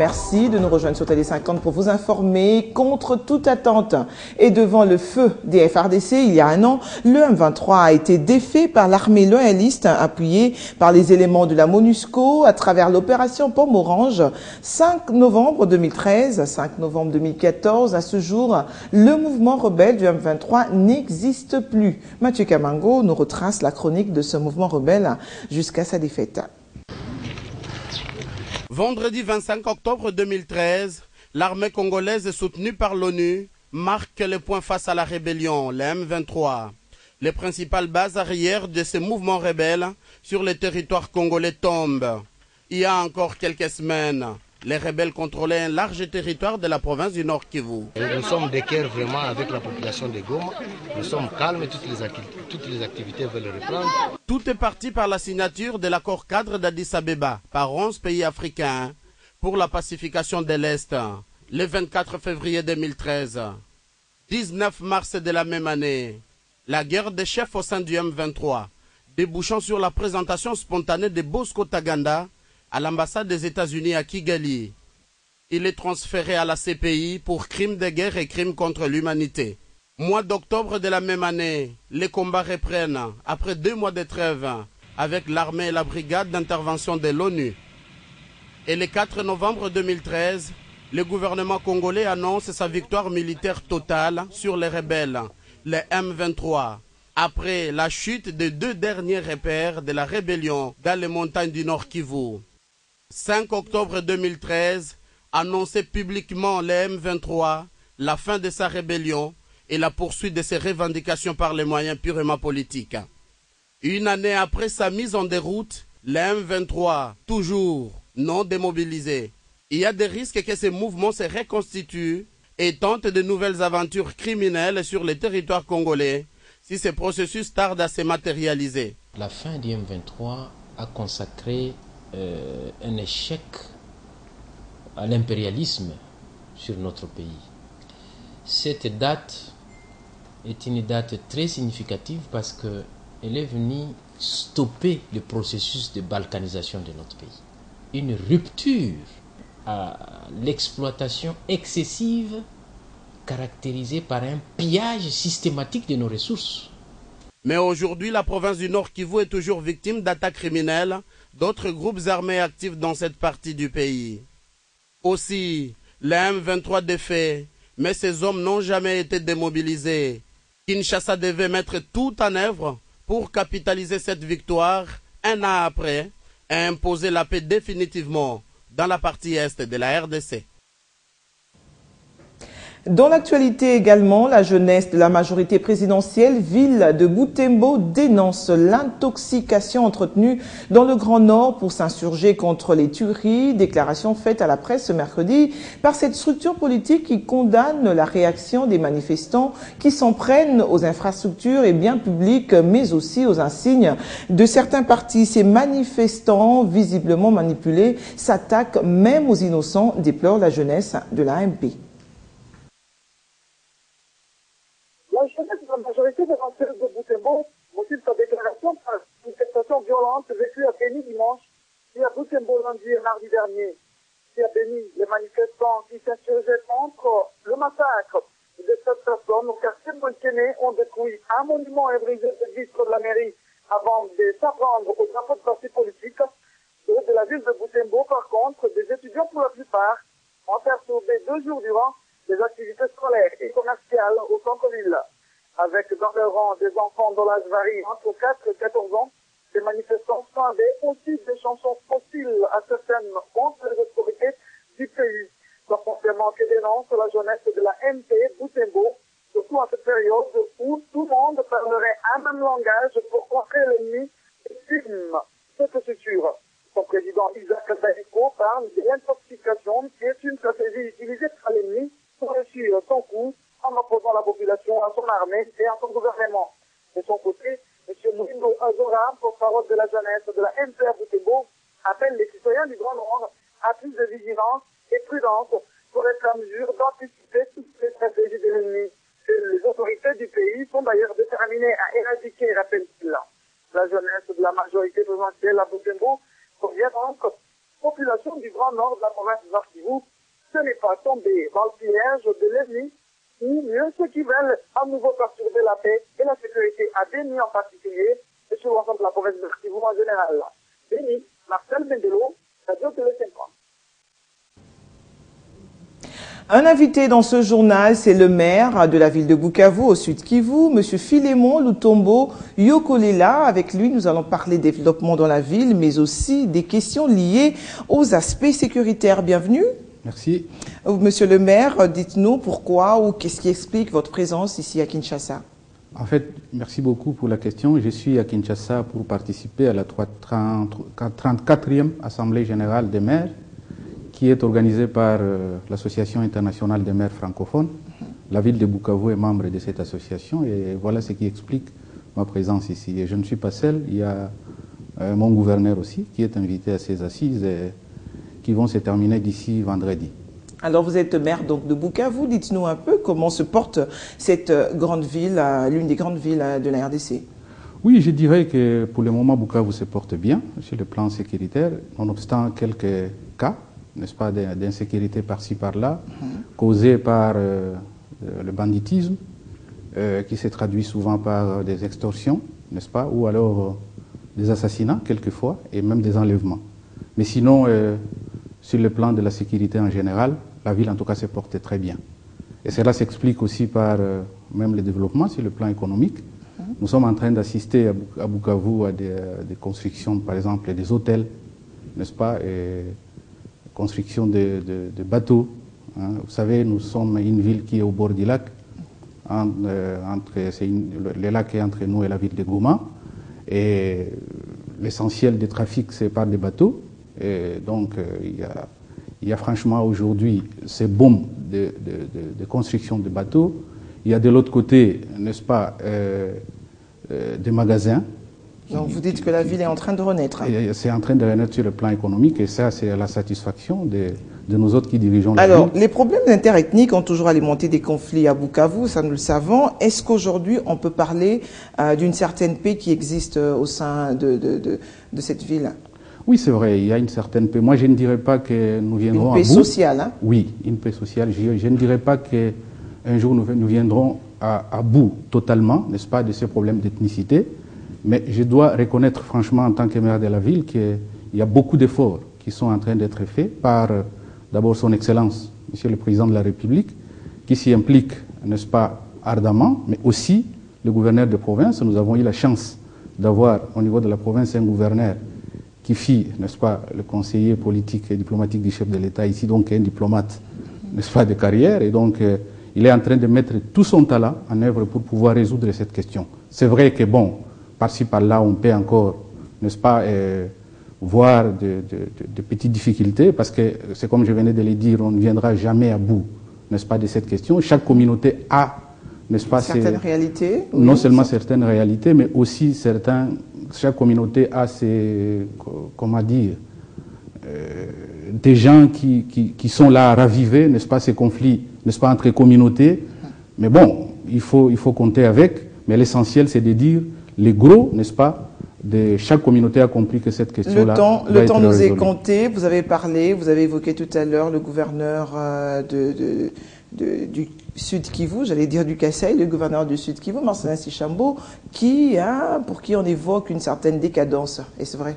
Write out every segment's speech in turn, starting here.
Merci de nous rejoindre sur Télé 50 pour vous informer. Contre toute attente et devant le feu des FARDC, il y a un an, le M23 a été défait par l'armée loyaliste appuyée par les éléments de la MONUSCO à travers l'opération Pomme Orange. 5 novembre 2013, 5 novembre 2014, à ce jour, le mouvement rebelle du M23 n'existe plus. Mathieu Kamango nous retrace la chronique de ce mouvement rebelle jusqu'à sa défaite. Vendredi 25 octobre 2013, l'armée congolaise soutenue par l'ONU marque le point face à la rébellion, le M23. Les principales bases arrières de ces mouvements rebelles sur le territoire congolais tombent. Il y a encore quelques semaines, les rebelles contrôlaient un large territoire de la province du Nord Kivu. Nous sommes d'équerre vraiment avec la population de Goma. Nous sommes calmes et toutes les activités veulent reprendre. Tout est parti par la signature de l'accord cadre d'Addis Abeba par 11 pays africains pour la pacification de l'Est, le 24 février 2013. 19 mars de la même année, la guerre des chefs au sein du M23, débouchant sur la présentation spontanée de Bosco Taganda à l'ambassade des États-Unis à Kigali. Il est transféré à la CPI pour crimes de guerre et crimes contre l'humanité. Mois d'octobre de la même année, les combats reprennent après 2 mois de trêve avec l'armée et la brigade d'intervention de l'ONU. Et le 4 novembre 2013, le gouvernement congolais annonce sa victoire militaire totale sur les rebelles, les M23, après la chute des 2 derniers repères de la rébellion dans les montagnes du Nord Kivu. 5 octobre 2013, annonçait publiquement le M23 la fin de sa rébellion et la poursuite de ses revendications par les moyens purement politiques. Une année après sa mise en déroute, le M23, toujours non démobilisé, il y a des risques que ces mouvements se reconstituent et tentent de nouvelles aventures criminelles sur le territoire congolais si ce processus tarde à se matérialiser. La fin du M23 a consacré un échec à l'impérialisme sur notre pays. Cette date est une date très significative parce qu'elle est venue stopper le processus de balkanisation de notre pays. Une rupture à l'exploitation excessive caractérisée par un pillage systématique de nos ressources. Mais aujourd'hui, la province du Nord Kivu est toujours victime d'attaques criminelles d'autres groupes armés actifs dans cette partie du pays. Aussi, le M23 défait, mais ces hommes n'ont jamais été démobilisés. Kinshasa devait mettre tout en œuvre pour capitaliser cette victoire un an après et imposer la paix définitivement dans la partie est de la RDC. Dans l'actualité également, la jeunesse de la majorité présidentielle, ville de Butembo, dénonce l'intoxication entretenue dans le Grand Nord pour s'insurger contre les tueries. Déclaration faite à la presse ce mercredi par cette structure politique qui condamne la réaction des manifestants qui s'en prennent aux infrastructures et biens publics, mais aussi aux insignes de certains partis. Ces manifestants, visiblement manipulés, s'attaquent même aux innocents, déplore la jeunesse de l'AMP. La jeunesse de la majorité de l'entrée de Butembo motive sa déclaration par une manifestation violente vécue à Béni dimanche, puis à Butembo lundi et mardi dernier. Puis à Béni, les manifestants qui s'insurgeaient contre le massacre de cette personne au quartier Monkene ont détruit un monument et brisé le vitre de la mairie avant de s'apprendre au drapeau de parti politique. De la ville de Butembo, par contre, des étudiants pour la plupart ont perturbé 2 jours durant des activités scolaires et commerciales au centre-ville. Avec dans le rang des enfants dont l'âge varie entre 4 et 14 ans, les manifestants scandaient aussi des chansons hostiles à certaines contre les autorités du pays. Forcément que dénonce la jeunesse de la MP Butembo, surtout à cette période où tout le monde parlerait un même langage pour contrer l'ennemi et filme cette structure. Son président Isaac Zahiko parle de l'intoxication qui est une stratégie utilisée par l'ennemi pour réussir son coup en opposant la population à son armée et à son gouvernement. De son côté, M. Mouindo Azora, porte-parole de la jeunesse de la MPR Butembo, appelle les citoyens du Grand Nord à plus de vigilance et prudence pour être en mesure d'anticiper toutes les stratégies de l'ennemi. Les autorités du pays sont d'ailleurs déterminées à éradiquer, rappelle-t-il. La jeunesse de la majorité présidentielle à Butembo revient donc population du Grand Nord de la province de Nord Kivu, ce n'est pas tombé dans le piège de l'ennemi, ni mieux ceux qui veulent à nouveau perturber la paix et la sécurité à Béni en particulier, et sur l'ensemble de la province de Nord Kivu en général. Béni, Marcel Mendelo, Radio Télé 50. Un invité dans ce journal, c'est le maire de la ville de Bukavu, au Sud Kivu, M. Philémon Lutombo Yokolela. Avec lui, nous allons parler développement dans la ville, mais aussi des questions liées aux aspects sécuritaires. Bienvenue. Merci. Monsieur le maire, dites-nous pourquoi ou qu'est-ce qui explique votre présence ici à Kinshasa? En fait, merci beaucoup pour la question. Je suis à Kinshasa pour participer à la 34e Assemblée générale des maires, qui est organisée par l'Association internationale des maires francophones. La ville de Bukavu est membre de cette association et voilà ce qui explique ma présence ici. Et je ne suis pas seul, il y a mon gouverneur aussi qui est invité à ces assises et qui vont se terminer d'ici vendredi. Alors vous êtes maire donc de Bukavu, dites-nous un peu comment se porte cette grande ville, l'une des grandes villes de la RDC. Oui, je dirais que pour le moment Bukavu se porte bien sur le plan sécuritaire, nonobstant quelques cas, n'est-ce pas, d'insécurité par-ci par-là, causés par le banditisme, qui se traduit souvent par des extorsions, n'est-ce pas, ou alors des assassinats quelquefois, et même des enlèvements. Mais sinon, sur le plan de la sécurité en général, la ville en tout cas se porte très bien. Et cela s'explique aussi par même le développement sur le plan économique. Nous sommes en train d'assister à Bukavu à des constructions, par exemple des hôtels, n'est-ce pas, et construction de bateaux. Hein. Vous savez, nous sommes une ville qui est au bord du lac. Le lac est entre nous et la ville de Goma. Et l'essentiel des trafics, c'est par des bateaux. Et donc, il y a franchement aujourd'hui ces bombes de construction de bateaux. Il y a de l'autre côté, n'est-ce pas, des magasins. Donc vous dites que la ville est en train de renaître. C'est en train de renaître sur le plan économique et ça, c'est la satisfaction de nous autres qui dirigeons la ville. Alors, les problèmes interethniques ont toujours alimenté des conflits à Bukavu, ça nous le savons. Est-ce qu'aujourd'hui, on peut parler d'une certaine paix qui existe au sein de cette ville? Oui, c'est vrai, il y a une certaine paix. Moi, je ne dirais pas que nous viendrons à bout. Une paix sociale, hein? Oui, une paix sociale. Je ne dirais pas qu'un jour nous viendrons à bout totalement, n'est-ce pas, de ces problèmes d'ethnicité. Mais je dois reconnaître franchement en tant que maire de la ville qu'il y a beaucoup d'efforts qui sont en train d'être faits par d'abord son Excellence, Monsieur le Président de la République, qui s'y implique, n'est-ce pas, ardemment, mais aussi le gouverneur de province. Nous avons eu la chance d'avoir au niveau de la province un gouverneur qui fit, n'est-ce pas, le conseiller politique et diplomatique du chef de l'État ici, donc un diplomate, n'est-ce pas, de carrière. Et donc, il est en train de mettre tout son talent en œuvre pour pouvoir résoudre cette question. C'est vrai que, bon, par-ci, par-là, on peut encore, n'est-ce pas, voir de petites difficultés, parce que c'est comme je venais de le dire, on ne viendra jamais à bout, n'est-ce pas, de cette question. Chaque communauté a, n'est-ce pas, certaines réalités. Non seulement certaines réalités, mais aussi chaque communauté a ses, comment dire, des gens qui sont là à raviver, n'est-ce pas, ces conflits, n'est-ce pas, entre communautés. Mais bon, il faut compter avec, mais l'essentiel, c'est de dire les gros, n'est-ce pas, de chaque communauté a compris que cette question-là le temps nous est compté. Vous avez parlé, vous avez évoqué tout à l'heure le gouverneur du Sud Kivu, j'allais dire du Kasaï, le gouverneur du Sud Kivu, Marcelin Sichambo, pour qui on évoque une certaine décadence. Est-ce vrai?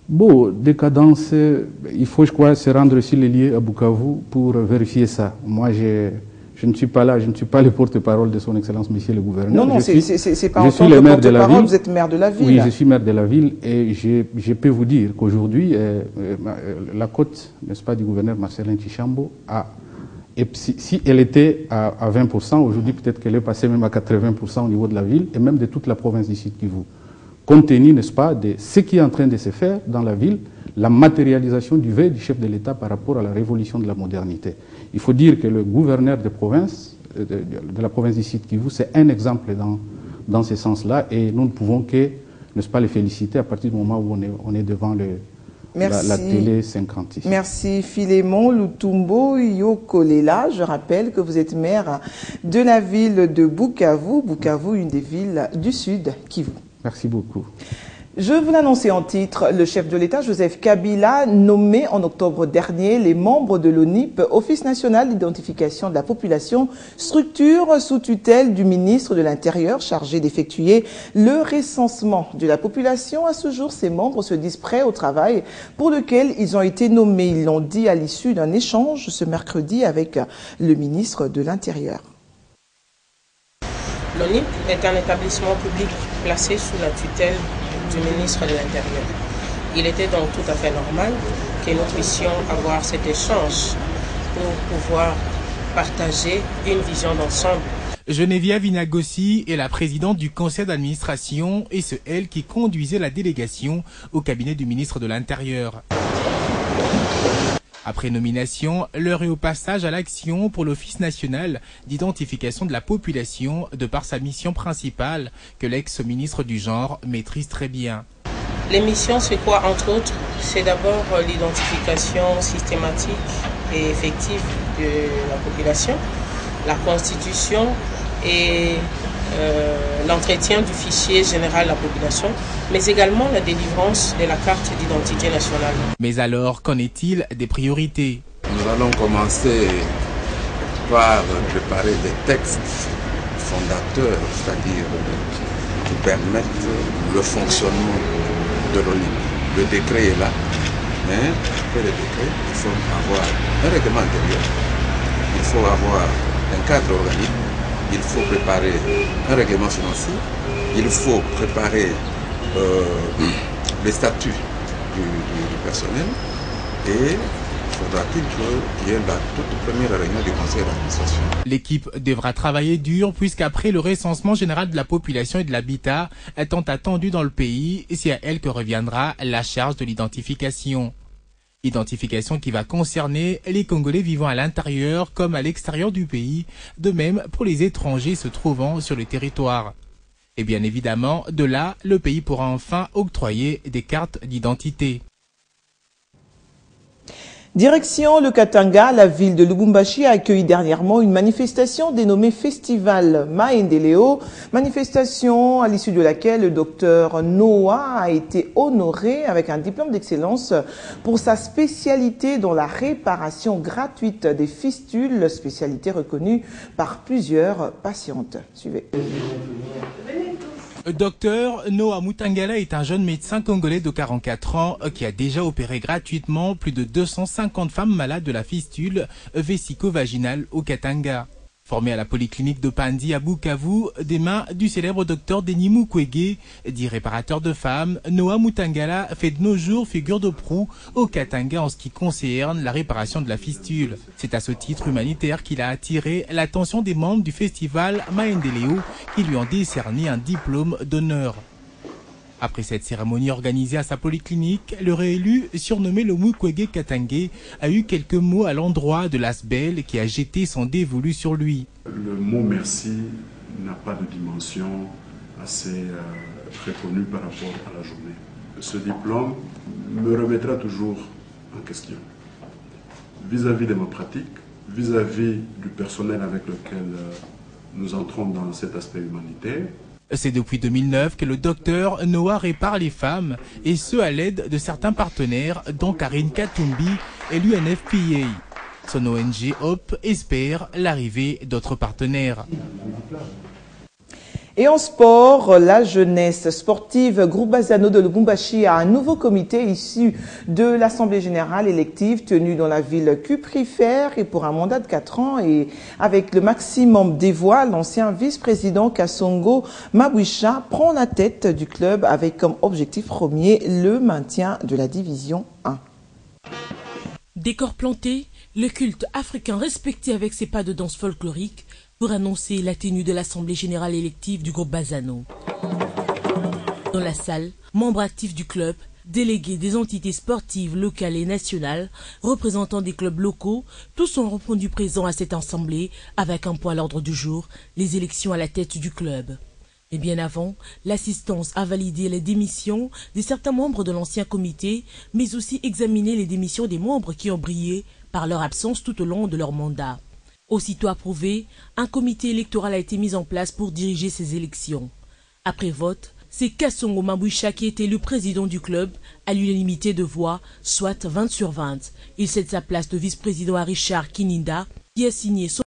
Bon, décadence, il faut, je crois, se rendre sur les lieux à Bukavu pour vérifier ça. Moi, je ne suis pas là, je ne suis pas le porte-parole de son Excellence, Monsieur le Gouverneur. Non, c'est pas en tant que porte-parole, vous êtes maire de la ville. Oui, je suis maire de la ville et je peux vous dire qu'aujourd'hui, la cote, n'est-ce pas, du gouverneur Marcelin Sichambo et si elle était à 20%, aujourd'hui peut-être qu'elle est passée même à 80% au niveau de la ville et même de toute la province du Sud Kivu. Compte tenu, n'est-ce pas, de ce qui est en train de se faire dans la ville, la matérialisation du vœu du chef de l'État par rapport à la révolution de la modernité. Il faut dire que le gouverneur de province, de la province du Sud Kivu, c'est un exemple dans ce sens-là et nous ne pouvons que, n'est-ce pas, les féliciter à partir du moment où on est devant la télé 56. Merci Philémon Lutombo Yokolela. Je rappelle que vous êtes maire de la ville de Bukavu. Bukavu, une des villes du Sud Kivu. Merci beaucoup. Je vous l'annonçais en titre, le chef de l'État, Joseph Kabila, nommé en octobre dernier les membres de l'ONIP, Office national d'identification de la population, structure sous tutelle du ministre de l'Intérieur chargé d'effectuer le recensement de la population. À ce jour, ces membres se disent prêts au travail pour lequel ils ont été nommés. Ils l'ont dit à l'issue d'un échange ce mercredi avec le ministre de l'Intérieur. L'ONIP est un établissement public placé sous la tutelle du ministre de l'Intérieur. Il était donc tout à fait normal que nous puissions avoir cet échange pour pouvoir partager une vision d'ensemble. Geneviève Inagossi est la présidente du conseil d'administration et c'est elle qui conduisait la délégation au cabinet du ministre de l'Intérieur. Après nomination, l'heure est au passage à l'action pour l'Office national d'identification de la population de par sa mission principale que l'ex-ministre du genre maîtrise très bien. Les missions, c'est quoi entre autres? C'est d'abord l'identification systématique et effective de la population, la constitution et l'entretien du fichier général de la population, mais également la délivrance de la carte d'identité nationale. Mais alors, qu'en est-il des priorités? Nous allons commencer par préparer des textes fondateurs, c'est-à-dire qui permettent le fonctionnement de l'ONIP. Le décret est là, mais après le décret, il faut avoir un règlement intérieur, il faut avoir un cadre organique, il faut préparer un règlement financier, il faut préparer les statuts du personnel et faudra-t-il qu'il y ait la toute première réunion du conseil d'administration. L'équipe devra travailler dur puisqu'après le recensement général de la population et de l'habitat étant attendu dans le pays, c'est à elle que reviendra la charge de l'identification. Identification qui va concerner les Congolais vivant à l'intérieur comme à l'extérieur du pays, de même pour les étrangers se trouvant sur le territoire. Et bien évidemment, de là, le pays pourra enfin octroyer des cartes d'identité. Direction le Katanga, la ville de Lubumbashi a accueilli dernièrement une manifestation dénommée Festival Maendeleo, manifestation à l'issue de laquelle le docteur Noah a été honoré avec un diplôme d'excellence pour sa spécialité dans la réparation gratuite des fistules, spécialité reconnue par plusieurs patientes. Suivez. Docteur Noah Mutangala est un jeune médecin congolais de 44 ans qui a déjà opéré gratuitement plus de 250 femmes malades de la fistule vésico-vaginale au Katanga. Formé à la polyclinique de Pandi à Bukavu, des mains du célèbre docteur Denis Mukwege, dit réparateur de femmes, Noah Mutangala fait de nos jours figure de proue au Katanga en ce qui concerne la réparation de la fistule. C'est à ce titre humanitaire qu'il a attiré l'attention des membres du festival Maendeleo qui lui ont décerné un diplôme d'honneur. Après cette cérémonie organisée à sa polyclinique, le réélu, surnommé le Mukwege Katangé, a eu quelques mots à l'endroit de l'Asbel qui a jeté son dévolu sur lui. Le mot merci n'a pas de dimension assez reconnue par rapport à la journée. Ce diplôme me remettra toujours en question vis-à-vis de ma pratique, vis-à-vis du personnel avec lequel nous entrons dans cet aspect humanitaire. C'est depuis 2009 que le docteur Noah répare les femmes, et ce à l'aide de certains partenaires, dont Karine Katumbi et l'UNFPA. Son ONG Hope espère l'arrivée d'autres partenaires. Et en sport, la jeunesse sportive Groupe Bazano de Lubumbashi a un nouveau comité issu de l'Assemblée générale élective tenue dans la ville cuprifère et pour un mandat de 4 ans et avec le maximum des voix, l'ancien vice-président Kassongo Mabwisha prend la tête du club avec comme objectif premier le maintien de la division 1. Décor planté, le culte africain respecté avec ses pas de danse folklorique pour annoncer la tenue de l'Assemblée générale élective du groupe Bazano. Dans la salle, membres actifs du club, délégués des entités sportives locales et nationales, représentants des clubs locaux, tous ont répondu présents à cette assemblée avec un point à l'ordre du jour, les élections à la tête du club. Et bien avant, l'assistance a validé les démissions de certains membres de l'ancien comité, mais aussi examiné les démissions des membres qui ont brillé par leur absence tout au long de leur mandat. Aussitôt approuvé, un comité électoral a été mis en place pour diriger ces élections. Après vote, C'est Kassongo Mamboucha qui était le président du club à l'unanimité de voix, soit 20 sur 20. Il cède sa place de vice-président à Richard Kininda, qui a signé son